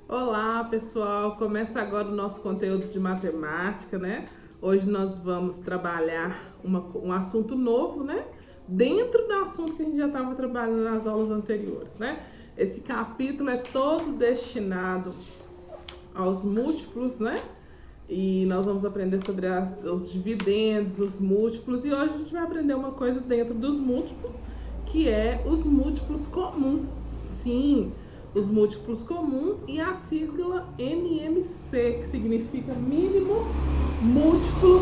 Olá, pessoal! Começa agora o nosso conteúdo de matemática, né? Hoje nós vamos trabalhar um assunto novo, né? Dentro do assunto que a gente já estava trabalhando nas aulas anteriores, né? Esse capítulo é todo destinado aos múltiplos, né? E nós vamos aprender sobre os dividendos, os múltiplos, e hoje a gente vai aprender uma coisa dentro dos múltiplos, que é os múltiplos comuns. Sim, os múltiplos comuns e a sigla MMC, que significa mínimo múltiplo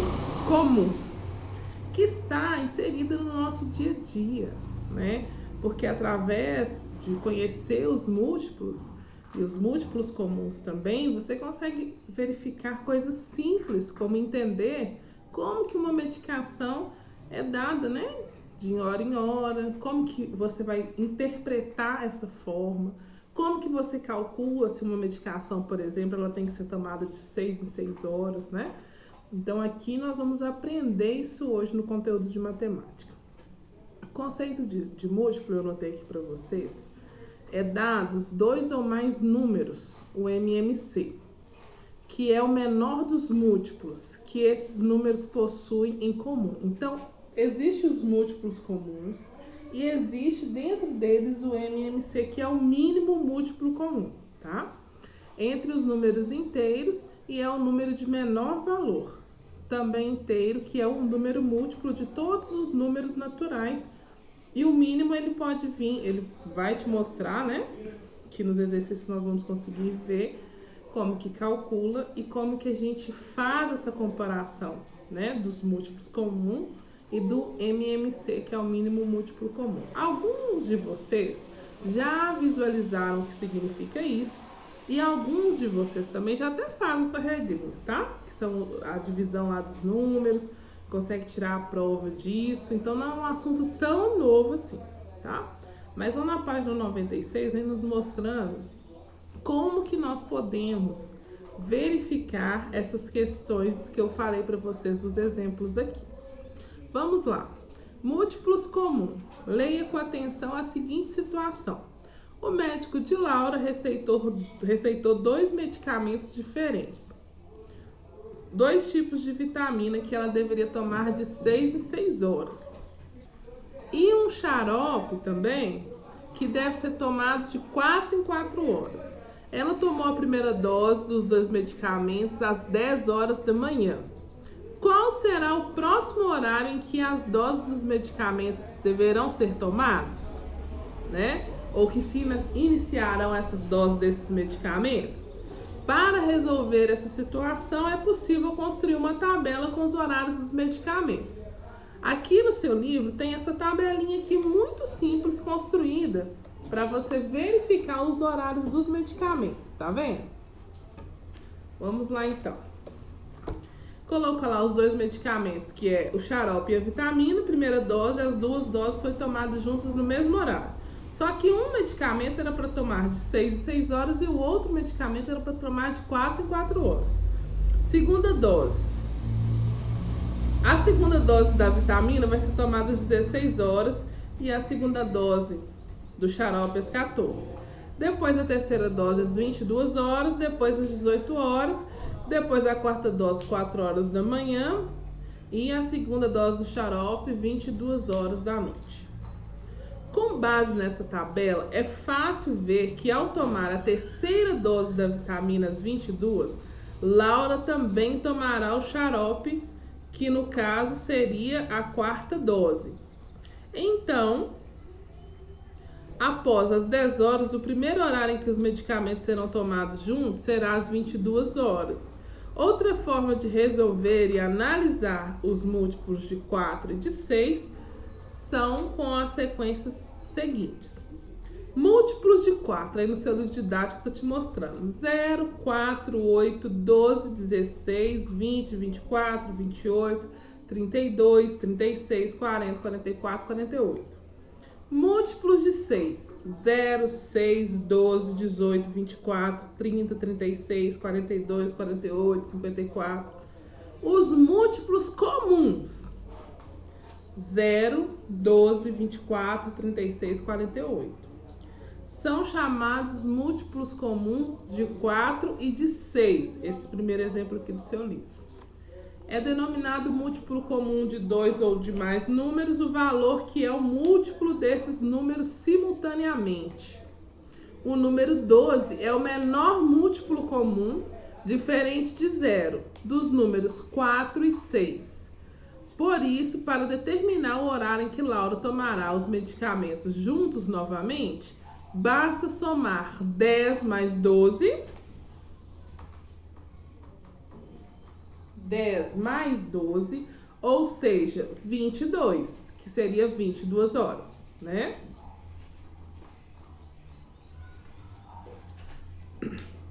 comum, que está inserida no nosso dia a dia, né? Porque através de conhecer os múltiplos e os múltiplos comuns também, você consegue verificar coisas simples, como entender como que uma medicação é dada, né? De hora em hora, como que você vai interpretar essa forma, como que você calcula se uma medicação, por exemplo, ela tem que ser tomada de 6 em 6 horas, né? Então aqui nós vamos aprender isso hoje no conteúdo de matemática. O conceito de múltiplo, eu anotei aqui para vocês, é dados dois ou mais números, o MMC, que é o menor dos múltiplos que esses números possuem em comum. Então, existem os múltiplos comuns e existe dentro deles o MMC, que é o mínimo múltiplo comum, tá? Entre os números inteiros, e é o número de menor valor. Também inteiro, que é o número múltiplo de todos os números naturais. E o mínimo ele pode vir, ele vai te mostrar, né? Que nos exercícios nós vamos conseguir ver como que calcula e como que a gente faz essa comparação, né? Dos múltiplos comuns e do MMC, que é o mínimo múltiplo comum. Alguns de vocês já visualizaram o que significa isso e alguns de vocês também já até fazem essa regra, tá? Que são a divisão lá dos números, consegue tirar a prova disso, então não é um assunto tão novo assim, tá? Mas lá na página 96 vem nos mostrando como que nós podemos verificar essas questões que eu falei para vocês dos exemplos aqui. Vamos lá. Múltiplos comuns. Leia com atenção a seguinte situação. O médico de Laura receitou 2 medicamentos diferentes. 2 tipos de vitamina que ela deveria tomar de 6 em 6 horas. E um xarope também, que deve ser tomado de 4 em 4 horas. Ela tomou a primeira dose dos 2 medicamentos às 10 horas da manhã. Qual será o próximo horário em que as doses dos medicamentos deverão ser tomados? Né? Ou que se iniciarão essas doses desses medicamentos? Para resolver essa situação, é possível construir uma tabela com os horários dos medicamentos. Aqui no seu livro tem essa tabelinha aqui muito simples construída para você verificar os horários dos medicamentos, tá vendo? Vamos lá então. Coloca lá os 2 medicamentos, que é o xarope e a vitamina, primeira dose, as 2 doses foram tomadas juntas no mesmo horário. Só que um medicamento era para tomar de 6 em 6 horas e o outro medicamento era para tomar de 4 em 4 horas. Segunda dose. A segunda dose da vitamina vai ser tomada às 16 horas e a segunda dose do xarope às 14. Depois a terceira dose às 22 horas, depois às 18 horas, depois a quarta dose 4 horas da manhã e a segunda dose do xarope 22 horas da noite. Com base nessa tabela, é fácil ver que ao tomar a terceira dose da vitamina às 22, Laura também tomará o xarope, que no caso seria a quarta dose. Então, após as 10 horas, o primeiro horário em que os medicamentos serão tomados juntos será às 22 horas. Outra forma de resolver e analisar os múltiplos de 4 e de 6 são com as sequências seguintes. Múltiplos de 4, aí no seu livro didático está te mostrando 0, 4, 8, 12, 16, 20, 24, 28, 32, 36, 40, 44, 48. Múltiplos de 6, 0, 6, 12, 18, 24, 30, 36, 42, 48, 54. Os múltiplos comuns, 0, 12, 24, 36, 48. são chamados múltiplos comuns de 4 e de 6. Esse primeiro exemplo aqui do seu livro. É denominado múltiplo comum de 2 ou de mais números o valor que é o múltiplo desses números simultaneamente. O número 12 é o menor múltiplo comum, diferente de 0, dos números 4 e 6. Por isso, para determinar o horário em que Laura tomará os medicamentos juntos novamente, basta somar 10 mais 12... 10 mais 12, ou seja, 22, que seria 22 horas, né?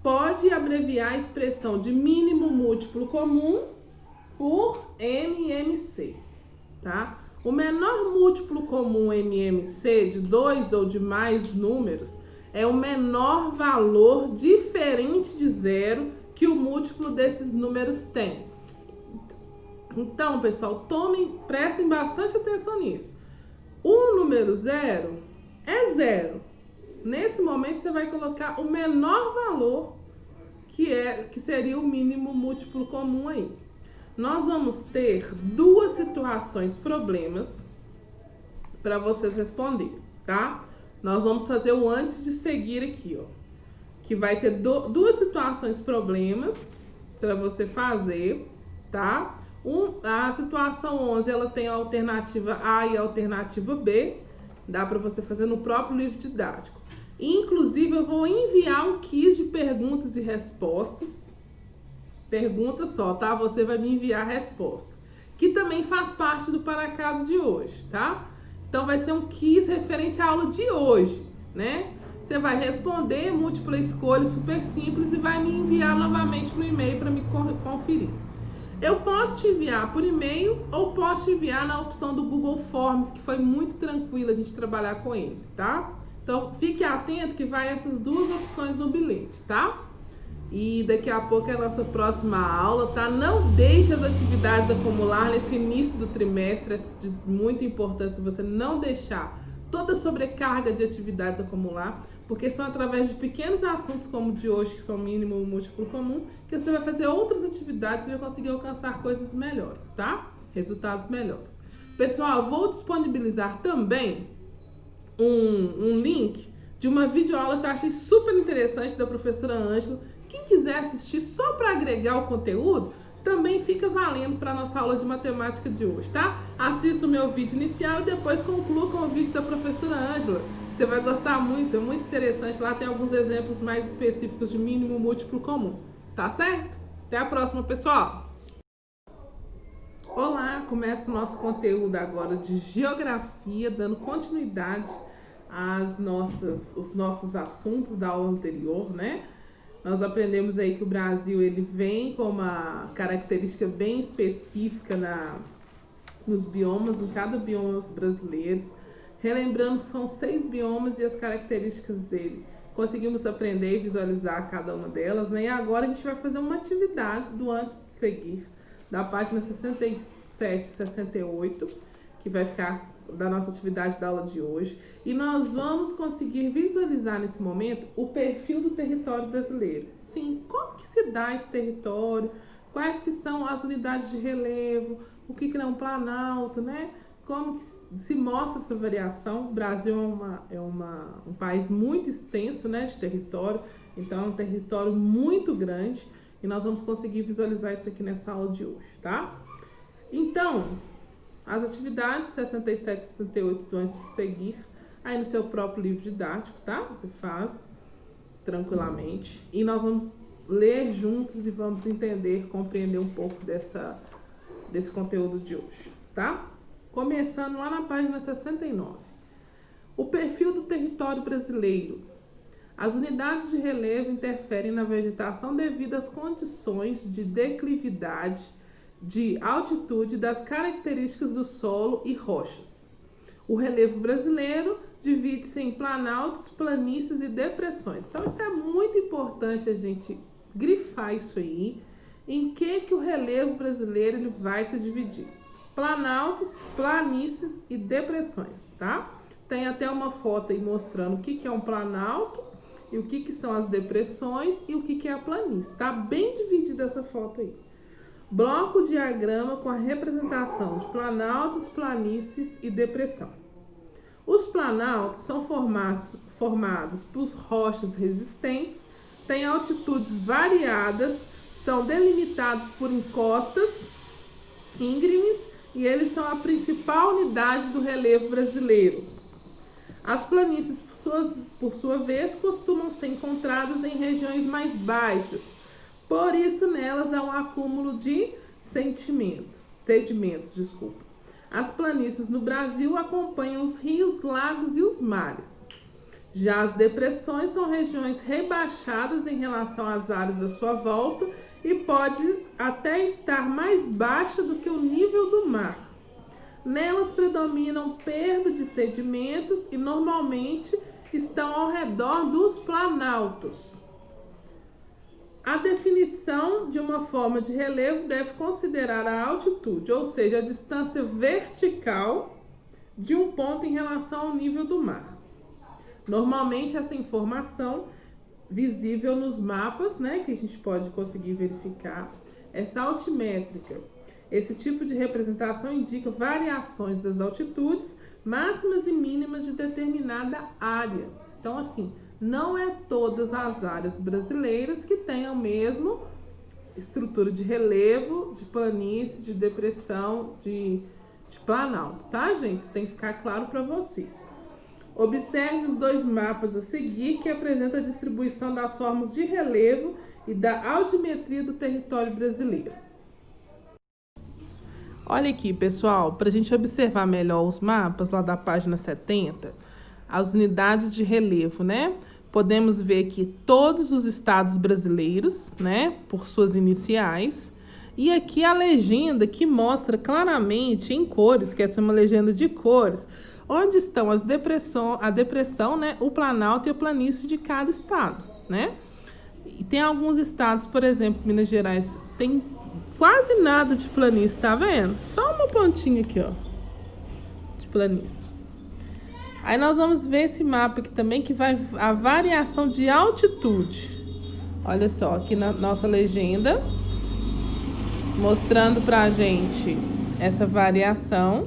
Pode abreviar a expressão de mínimo múltiplo comum por MMC, tá? O menor múltiplo comum MMC de 2 ou de mais números é o menor valor diferente de 0 que o múltiplo desses números tem. Então, pessoal, prestem bastante atenção nisso. O número 0 é 0. Nesse momento, você vai colocar o menor valor, que seria o mínimo múltiplo comum aí. Nós vamos ter duas situações problemas para vocês responderem, tá? Nós vamos fazer o antes de seguir aqui, ó. Que vai ter duas situações problemas para você fazer, tá? A situação 11, ela tem a alternativa A e a alternativa B. Dá para você fazer no próprio livro didático. Inclusive, eu vou enviar um quiz de perguntas e respostas. Pergunta só, tá? Você vai me enviar a resposta. Que também faz parte do Para Casa de hoje, tá? Então, vai ser um quiz referente à aula de hoje, né? Você vai responder múltipla escolha super simples e vai me enviar novamente no e-mail para me conferir. Eu posso te enviar por e-mail ou posso te enviar na opção do Google Forms, que foi muito tranquilo a gente trabalhar com ele, tá? Então, fique atento que vai essas duas opções no bilhete, tá? E daqui a pouco é a nossa próxima aula, tá? Não deixe as atividades acumular nesse início do trimestre, é de muita importância você não deixar toda a sobrecarga de atividades acumular, porque são através de pequenos assuntos como o de hoje, que são mínimo ou múltiplo comum, que você vai fazer outras atividades e vai conseguir alcançar coisas melhores, tá? Resultados melhores. Pessoal, vou disponibilizar também um link de uma videoaula que eu achei super interessante da professora Ângela. Quem quiser assistir só para agregar o conteúdo, também fica valendo para a nossa aula de matemática de hoje, tá? Assista o meu vídeo inicial e depois conclua com o vídeo da professora Ângela. Você vai gostar muito, é muito interessante. Lá tem alguns exemplos mais específicos de mínimo múltiplo comum, tá certo? Até a próxima, pessoal! Olá, começa o nosso conteúdo agora de geografia, dando continuidade os nossos assuntos da aula anterior, né? Nós aprendemos aí que o Brasil ele vem com uma característica bem específica nos biomas, em cada bioma brasileiro. Relembrando que são 6 biomas e as características dele. Conseguimos aprender e visualizar cada uma delas, né? E agora a gente vai fazer uma atividade do antes de seguir, da página 67 e 68, que vai ficar da nossa atividade da aula de hoje. E nós vamos conseguir visualizar nesse momento o perfil do território brasileiro. Sim, como que se dá esse território, quais que são as unidades de relevo, o que é um planalto, né? Como que se mostra essa variação. O Brasil um país muito extenso, né, de território, então é um território muito grande e nós vamos conseguir visualizar isso aqui nessa aula de hoje, tá? Então, as atividades 67 e 68 do antes de seguir, aí no seu próprio livro didático, tá? Você faz tranquilamente e nós vamos ler juntos e vamos entender, compreender um pouco desse conteúdo de hoje, tá? Começando lá na página 69. O perfil do território brasileiro. As unidades de relevo interferem na vegetação devido às condições de declividade, de altitude, das características do solo e rochas. O relevo brasileiro divide-se em planaltos, planícies e depressões. Então, isso é muito importante a gente grifar isso aí. Em que o relevo brasileiro ele vai se dividir? Planaltos, planícies e depressões, tá? Tem até uma foto aí mostrando o que é um planalto e o que são as depressões e o que é a planície. Tá bem dividida essa foto aí. Bloco diagrama com a representação de planaltos, planícies e depressão. Os planaltos são formados por rochas resistentes, têm altitudes variadas, são delimitados por encostas íngremes e eles são a principal unidade do relevo brasileiro. As planícies, por sua vez, costumam ser encontradas em regiões mais baixas, por isso nelas há um acúmulo de sedimentos. As planícies no Brasil acompanham os rios, lagos e os mares. Já as depressões são regiões rebaixadas em relação às áreas da sua volta e pode até estar mais baixa do que o nível do mar. Nelas predominam perda de sedimentos e normalmente estão ao redor dos planaltos. A definição de uma forma de relevo deve considerar a altitude, ou seja, a distância vertical de um ponto em relação ao nível do mar. Normalmente essa informação visível nos mapas, né, que a gente pode conseguir verificar, essa altimétrica. Esse tipo de representação indica variações das altitudes máximas e mínimas de determinada área. Então, assim, não é todas as áreas brasileiras que têm a mesma estrutura de relevo, de planície, de depressão, de planalto, tá, gente? Isso tem que ficar claro para vocês. Observe os dois mapas a seguir que apresentam a distribuição das formas de relevo e da altimetria do território brasileiro. Olha aqui, pessoal, para a gente observar melhor os mapas lá da página 70, as unidades de relevo, né? Podemos ver aqui todos os estados brasileiros, né, por suas iniciais. E aqui a legenda que mostra claramente em cores, que essa é uma legenda de cores, onde estão a depressão, né, o planalto e a planície de cada estado, né? E tem alguns estados, por exemplo, Minas Gerais, tem quase nada de planície, tá vendo? Só uma pontinha aqui, ó, de planície. Aí nós vamos ver esse mapa aqui também, que vai a variação de altitude. Olha só, aqui na nossa legenda, mostrando pra gente essa variação.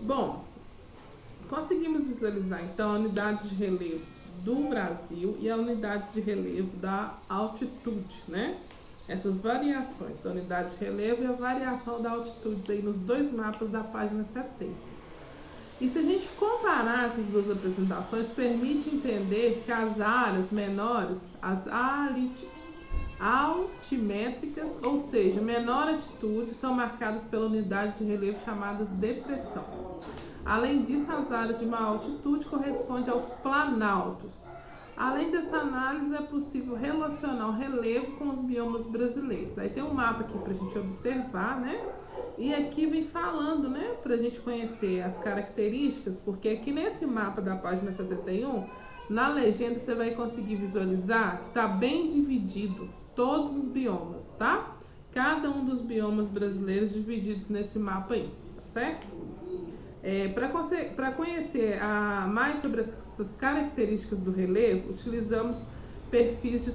Bom, conseguimos visualizar então a unidade de relevo do Brasil e a unidade de relevo da altitude, né? Essas variações da unidade de relevo e a variação da altitude aí nos dois mapas da página 70. E se a gente comparar essas duas apresentações, permite entender que as áreas menores, as altimétricas, ou seja, menor altitude, são marcadas pela unidade de relevo chamadas depressão. Além disso, as áreas de maior altitude correspondem aos planaltos. Além dessa análise, é possível relacionar o relevo com os biomas brasileiros. Aí tem um mapa aqui para a gente observar, né? E aqui vem falando, né, para a gente conhecer as características, porque aqui nesse mapa da página 71, na legenda você vai conseguir visualizar que está bem dividido todos os biomas, tá? Cada um dos biomas brasileiros divididos nesse mapa aí, tá certo? Para conhecer mais sobre essas características do relevo, utilizamos perfis de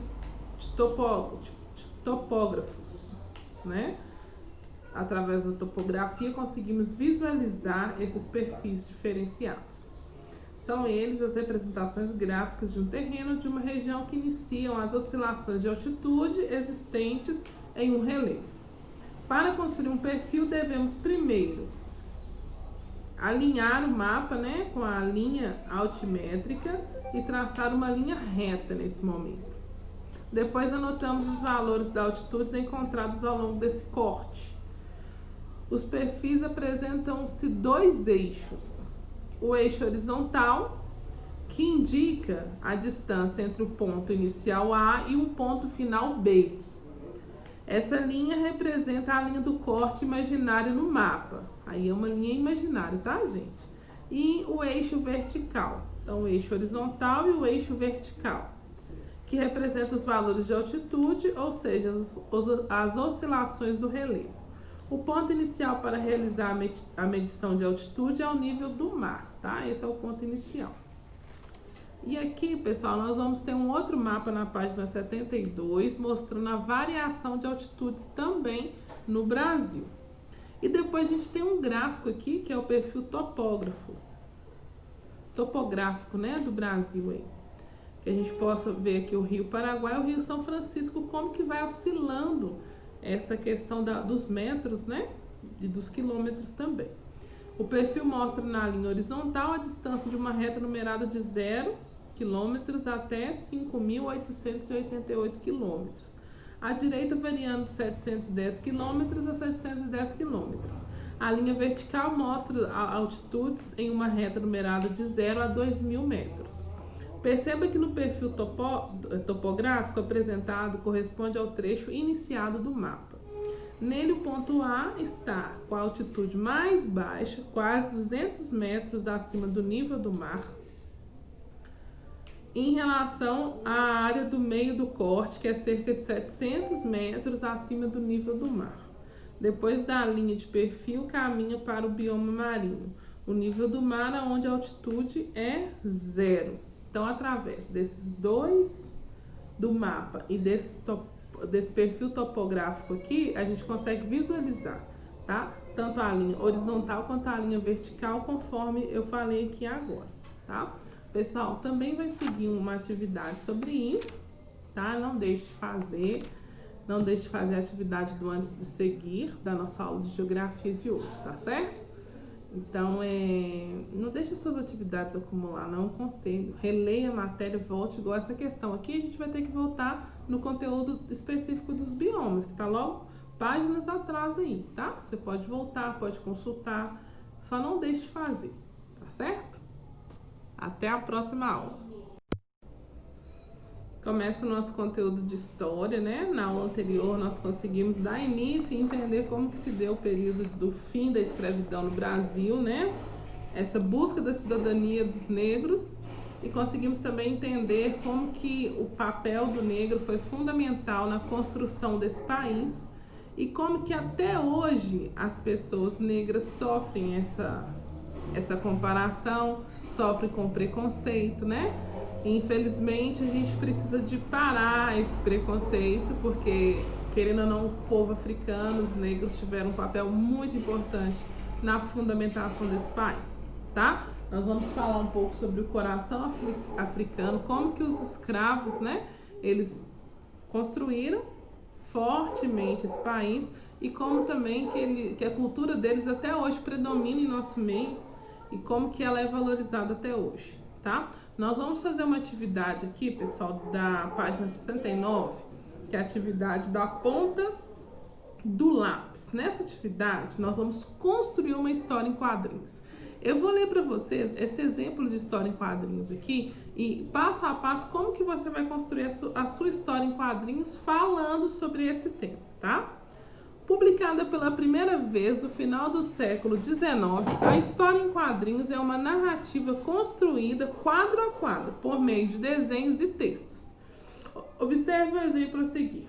topógrafos, né? Através da topografia conseguimos visualizar esses perfis diferenciados. São eles as representações gráficas de um terreno de uma região que iniciam as oscilações de altitude existentes em um relevo. Para construir um perfil, devemos primeiro alinhar o mapa, né, com a linha altimétrica e traçar uma linha reta nesse momento. Depois anotamos os valores da altitude encontrados ao longo desse corte. Os perfis apresentam-se dois eixos. O eixo horizontal, que indica a distância entre o ponto inicial A e o ponto final B. Essa linha representa a linha do corte imaginário no mapa. Aí é uma linha imaginária, tá, gente? E o eixo vertical. Então, o eixo horizontal e o eixo vertical, que representa os valores de altitude, ou seja, as oscilações do relevo. O ponto inicial para realizar a medição de altitude é o nível do mar, tá? Esse é o ponto inicial. E aqui, pessoal, nós vamos ter um outro mapa na página 72, mostrando a variação de altitudes também no Brasil. E depois a gente tem um gráfico aqui, que é o perfil topográfico, né, do Brasil aí. Que a gente possa ver aqui o Rio Paraguai e o Rio São Francisco, como que vai oscilando essa questão dos metros, né, e dos quilômetros também. O perfil mostra na linha horizontal a distância de uma reta numerada de 0 km até 5.888 km. À direita variando de 710 km a 710 km. A linha vertical mostra altitudes em uma reta numerada de 0 a 2.000 metros. Perceba que no perfil topográfico apresentado corresponde ao trecho iniciado do mapa. Nele, o ponto A está com a altitude mais baixa, quase 200 metros acima do nível do mar, em relação à área do meio do corte, que é cerca de 700 metros acima do nível do mar. Depois da linha de perfil, caminha para o bioma marinho, o nível do mar, onde a altitude é 0. Então, através desses dois do mapa e desse perfil topográfico aqui, a gente consegue visualizar, tá? Tanto a linha horizontal quanto a linha vertical, conforme eu falei aqui agora, tá? Pessoal, também vai seguir uma atividade sobre isso, tá? Não deixe de fazer a atividade do antes de seguir da nossa aula de geografia de hoje, tá certo? Então, não deixe suas atividades acumular, não, conselho. Releia a matéria, volte igual essa questão. Aqui a gente vai ter que voltar no conteúdo específico dos biomas, que tá logo páginas atrás aí, tá? Você pode voltar, pode consultar, só não deixe de fazer, tá certo? Até a próxima aula. Começa o nosso conteúdo de história, né? Na aula anterior nós conseguimos dar início e entender como que se deu o período do fim da escravidão no Brasil, né? Essa busca da cidadania dos negros, e conseguimos também entender como que o papel do negro foi fundamental na construção desse país e como que até hoje as pessoas negras sofrem essa comparação, sofrem com preconceito, né? Infelizmente, a gente precisa de parar esse preconceito, porque, querendo ou não, o povo africano, os negros tiveram um papel muito importante na fundamentação desse país, tá? Nós vamos falar um pouco sobre o coração africano, como que os escravos, né, eles construíram fortemente esse país e como também que a cultura deles até hoje predomina em nosso meio e como que ela é valorizada até hoje, tá? Nós vamos fazer uma atividade aqui, pessoal, da página 69, que é a atividade da ponta do lápis. Nessa atividade, nós vamos construir uma história em quadrinhos. Eu vou ler para vocês esse exemplo de história em quadrinhos aqui e passo a passo como que você vai construir a sua história em quadrinhos falando sobre esse tema, tá? Publicada pela primeira vez no final do século XIX, a história em quadrinhos é uma narrativa construída quadro a quadro, por meio de desenhos e textos. Observe o exemplo a seguir.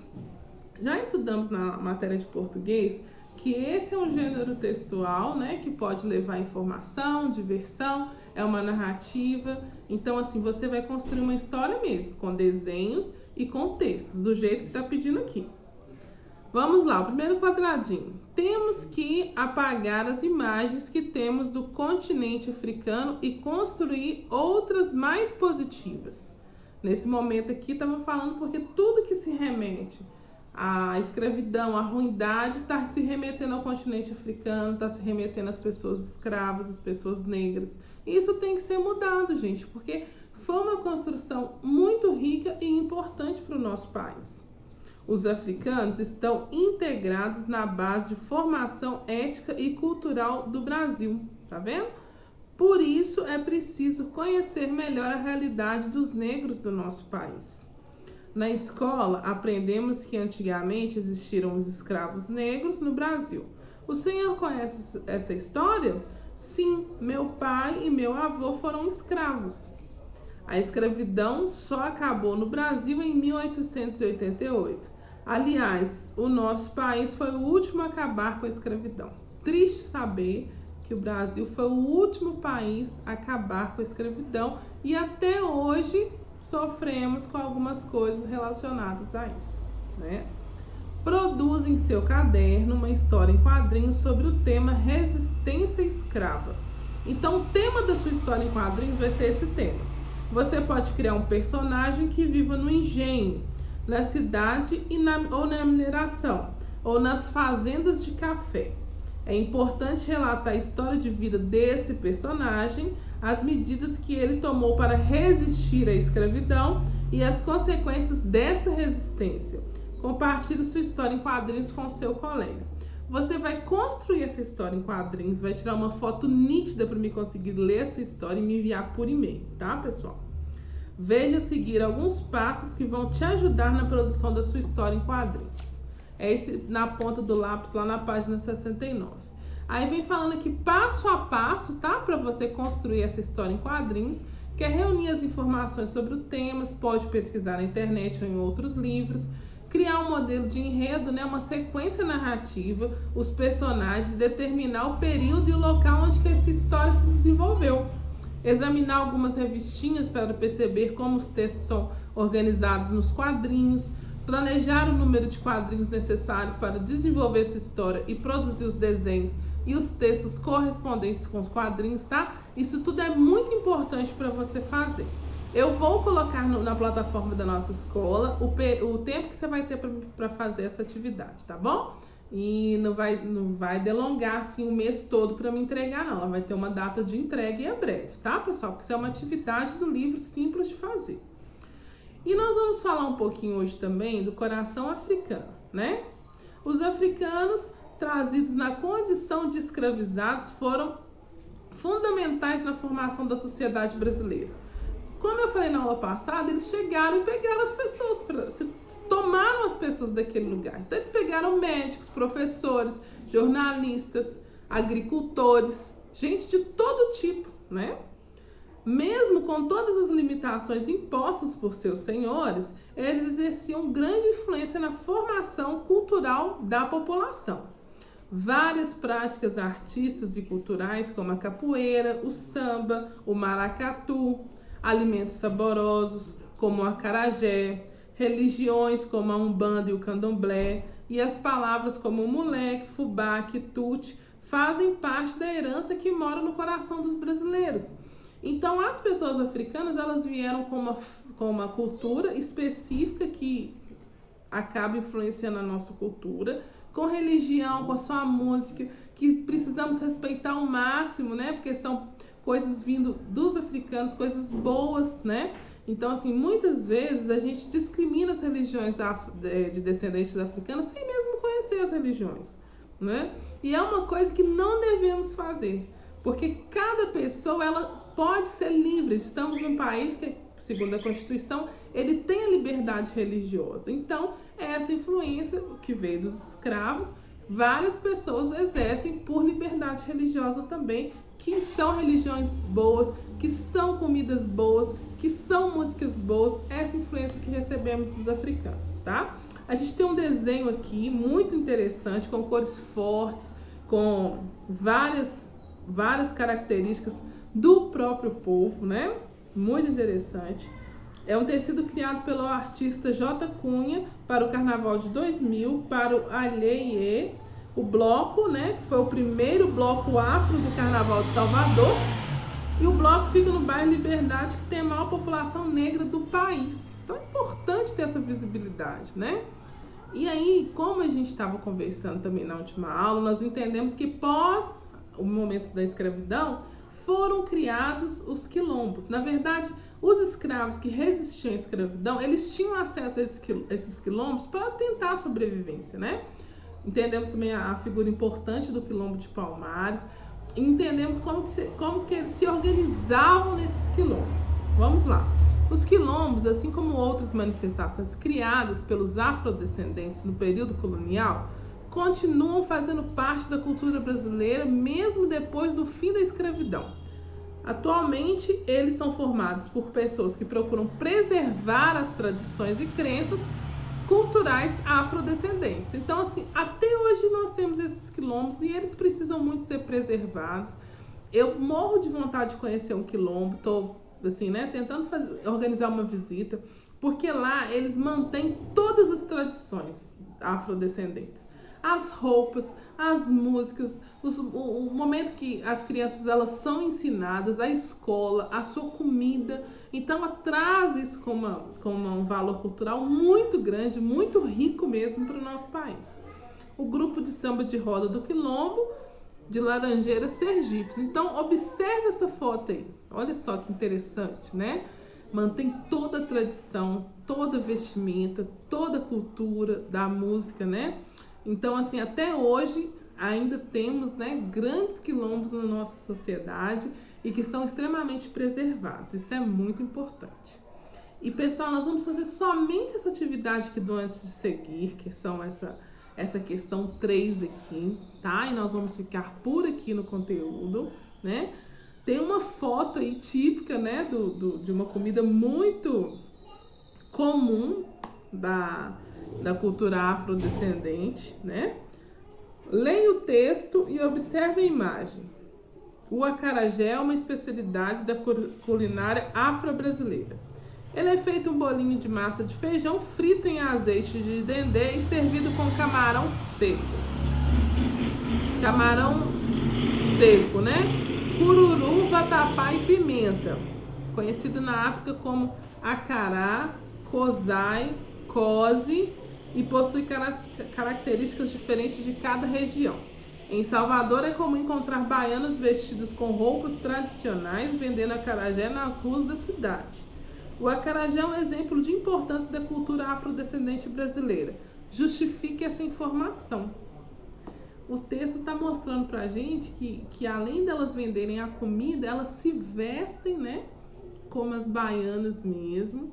Já estudamos na matéria de português que esse é um gênero textual, né, que pode levar informação, diversão, é uma narrativa. Então, assim, você vai construir uma história mesmo, com desenhos e com textos, do jeito que está pedindo aqui. Vamos lá, o primeiro quadradinho. Temos que apagar as imagens que temos do continente africano e construir outras mais positivas. Nesse momento aqui, estava falando porque tudo que se remete à escravidão, à ruindade, está se remetendo ao continente africano, está se remetendo às pessoas escravas, às pessoas negras. E isso tem que ser mudado, gente, porque foi uma construção muito rica e importante para o nosso país. Os africanos estão integrados na base de formação ética e cultural do Brasil, tá vendo? Por isso é preciso conhecer melhor a realidade dos negros do nosso país. Na escola, aprendemos que antigamente existiram os escravos negros no Brasil. O senhor conhece essa história? Sim, meu pai e meu avô foram escravos. A escravidão só acabou no Brasil em 1888. Aliás, o nosso país foi o último a acabar com a escravidão. Triste saber que o Brasil foi o último país a acabar com a escravidão e até hoje sofremos com algumas coisas relacionadas a isso, né? Produz em seu caderno uma história em quadrinhos sobre o tema resistência escrava. Então, o tema da sua história em quadrinhos vai ser esse tema. Você pode criar um personagem que viva no engenho, na cidade ou na mineração, ou nas fazendas de café. É importante relatar a história de vida desse personagem, as medidas que ele tomou para resistir à escravidão e as consequências dessa resistência. Compartilhe sua história em quadrinhos com seu colega. Você vai construir essa história em quadrinhos, vai tirar uma foto nítida para me conseguir ler essa história e me enviar por e-mail, tá, pessoal? Veja a seguir alguns passos que vão te ajudar na produção da sua história em quadrinhos. É esse na ponta do lápis, lá na página 69. Aí vem falando aqui passo a passo, tá? Para você construir essa história em quadrinhos, que é reunir as informações sobre o tema, pode pesquisar na internet ou em outros livros, criar um modelo de enredo, né? Uma sequência narrativa, os personagens, determinar o período e o local onde que essa história se desenvolveu. Examinar algumas revistinhas para perceber como os textos são organizados nos quadrinhos, planejar o número de quadrinhos necessários para desenvolver sua história e produzir os desenhos e os textos correspondentes com os quadrinhos, tá? Isso tudo é muito importante para você fazer. Eu vou colocar na plataforma da nossa escola o tempo que você vai ter para fazer essa atividade, tá bom? E não vai delongar assim o mês todo para me entregar, não. Ela vai ter uma data de entrega e é breve, tá, pessoal? Porque isso é uma atividade do livro simples de fazer. E nós vamos falar um pouquinho hoje também do coração africano, né? Os africanos, trazidos na condição de escravizados, foram fundamentais na formação da sociedade brasileira. Como eu falei na aula passada, eles chegaram e pegaram as pessoas, tomaram as pessoas daquele lugar. Então eles pegaram médicos, professores, jornalistas, agricultores, gente de todo tipo, né? Mesmo com todas as limitações impostas por seus senhores, eles exerciam grande influência na formação cultural da população. Várias práticas artísticas e culturais, como a capoeira, o samba, o maracatu, alimentos saborosos, como o acarajé, religiões como a Umbanda e o Candomblé, e as palavras como moleque, fubá, quitute, fazem parte da herança que mora no coração dos brasileiros. Então, as pessoas africanas, elas vieram com uma cultura específica que acaba influenciando a nossa cultura, com religião, com a sua música, que precisamos respeitar ao máximo, né? Porque são coisas vindo dos africanos, coisas boas, né? Então, assim, muitas vezes a gente discrimina as religiões de descendentes africanos sem mesmo conhecer as religiões, né? E é uma coisa que não devemos fazer, porque cada pessoa, ela pode ser livre. Estamos num país que, segundo a Constituição, ele tem a liberdade religiosa. Então, essa influência que veio dos escravos, várias pessoas exercem por liberdade religiosa também, que são religiões boas, que são comidas boas, que são músicas boas, essa influência que recebemos dos africanos, tá? A gente tem um desenho aqui muito interessante, com cores fortes, com várias características do próprio povo, né? Muito interessante. É um tecido criado pelo artista J. Cunha para o Carnaval de 2000, para o Alheiê, o bloco, né? Que foi o primeiro bloco afro do Carnaval de Salvador. E o bloco fica no bairro Liberdade, que tem a maior população negra do país. Então é importante ter essa visibilidade, né? E aí, como a gente estava conversando também na última aula, nós entendemos que pós o momento da escravidão, foram criados os quilombos. Na verdade, os escravos que resistiam à escravidão, eles tinham acesso a esses quilombos para tentar a sobrevivência, né? Entendemos também a figura importante do quilombo de Palmares, e entendemos como que eles se organizavam nesses quilombos. Vamos lá. Os quilombos, assim como outras manifestações criadas pelos afrodescendentes no período colonial, continuam fazendo parte da cultura brasileira mesmo depois do fim da escravidão. Atualmente, eles são formados por pessoas que procuram preservar as tradições e crenças culturais afrodescendentes. Então, assim, até hoje nós temos esses quilombos e eles precisam muito ser preservados. Eu morro de vontade de conhecer um quilombo, tô assim, né, tentando organizar uma visita, porque lá eles mantêm todas as tradições afrodescendentes. As roupas, as músicas, o momento que as crianças elas são ensinadas, a escola, a sua comida. Então ela traz isso como um valor cultural muito grande, muito rico mesmo para o nosso país. O grupo de samba de roda do Quilombo de Laranjeiras, Sergipe. Então observe essa foto aí, olha só que interessante, né? Mantém toda a tradição, toda a vestimenta, toda a cultura da música, né? Então, assim, até hoje ainda temos, né, grandes quilombos na nossa sociedade e que são extremamente preservados. Isso é muito importante. E, pessoal, nós vamos fazer somente essa atividade aqui do Antes de Seguir, que são essa questão 3 aqui, tá? E nós vamos ficar por aqui no conteúdo, né? Tem uma foto aí típica, né, de uma comida muito comum da cultura afrodescendente, né? Leia o texto e observe a imagem. O acarajé é uma especialidade da culinária afro-brasileira. Ele é feito um bolinho de massa de feijão frito em azeite de dendê e servido com camarão seco. Camarão seco, né? Cururu, vatapá e pimenta. Conhecido na África como acará, cozai, cose, e possui características diferentes de cada região. Em Salvador é comum encontrar baianos vestidos com roupas tradicionais vendendo acarajé nas ruas da cidade. O acarajé é um exemplo de importância da cultura afrodescendente brasileira. Justifique essa informação. O texto está mostrando pra gente que além delas venderem a comida, elas se vestem, né, como as baianas mesmo,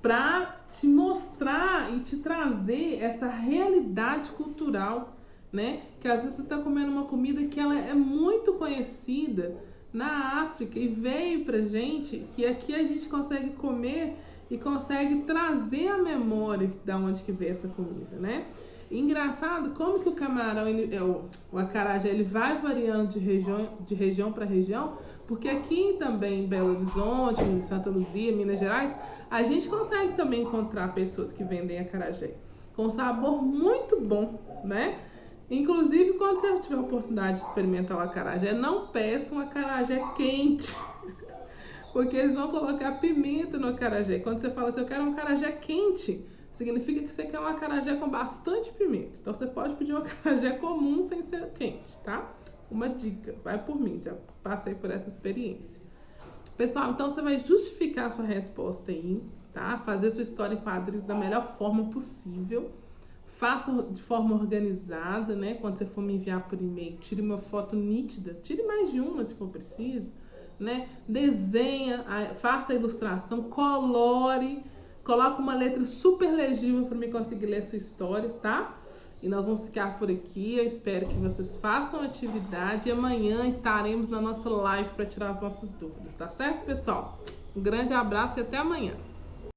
para te mostrar e te trazer essa realidade cultural, né? Que às vezes você está comendo uma comida que ela é muito conhecida na África e veio pra gente, que aqui a gente consegue comer e consegue trazer a memória de onde que veio essa comida, né? E engraçado como que o camarão, o acarajé, ele vai variando de região para região, porque aqui também em Belo Horizonte, em Santa Luzia, Minas Gerais, a gente consegue também encontrar pessoas que vendem acarajé com sabor muito bom, né? Inclusive, quando você tiver a oportunidade de experimentar o acarajé, não peça um acarajé quente, porque eles vão colocar pimenta no acarajé. Quando você fala assim, eu quero um acarajé quente, significa que você quer um acarajé com bastante pimenta. Então você pode pedir um acarajé comum sem ser quente, tá? Uma dica, vai por mim, já passei por essa experiência. Pessoal, então você vai justificar a sua resposta aí, tá? Fazer sua história em quadrinhos da melhor forma possível. Faça de forma organizada, né? Quando você for me enviar por e-mail, tire uma foto nítida, tire mais de uma se for preciso, né? Desenha, faça a ilustração, colore, coloque uma letra super legível para mim conseguir ler a sua história, tá? E nós vamos ficar por aqui. Eu espero que vocês façam a atividade e amanhã estaremos na nossa live para tirar as nossas dúvidas, tá certo, pessoal? Um grande abraço e até amanhã.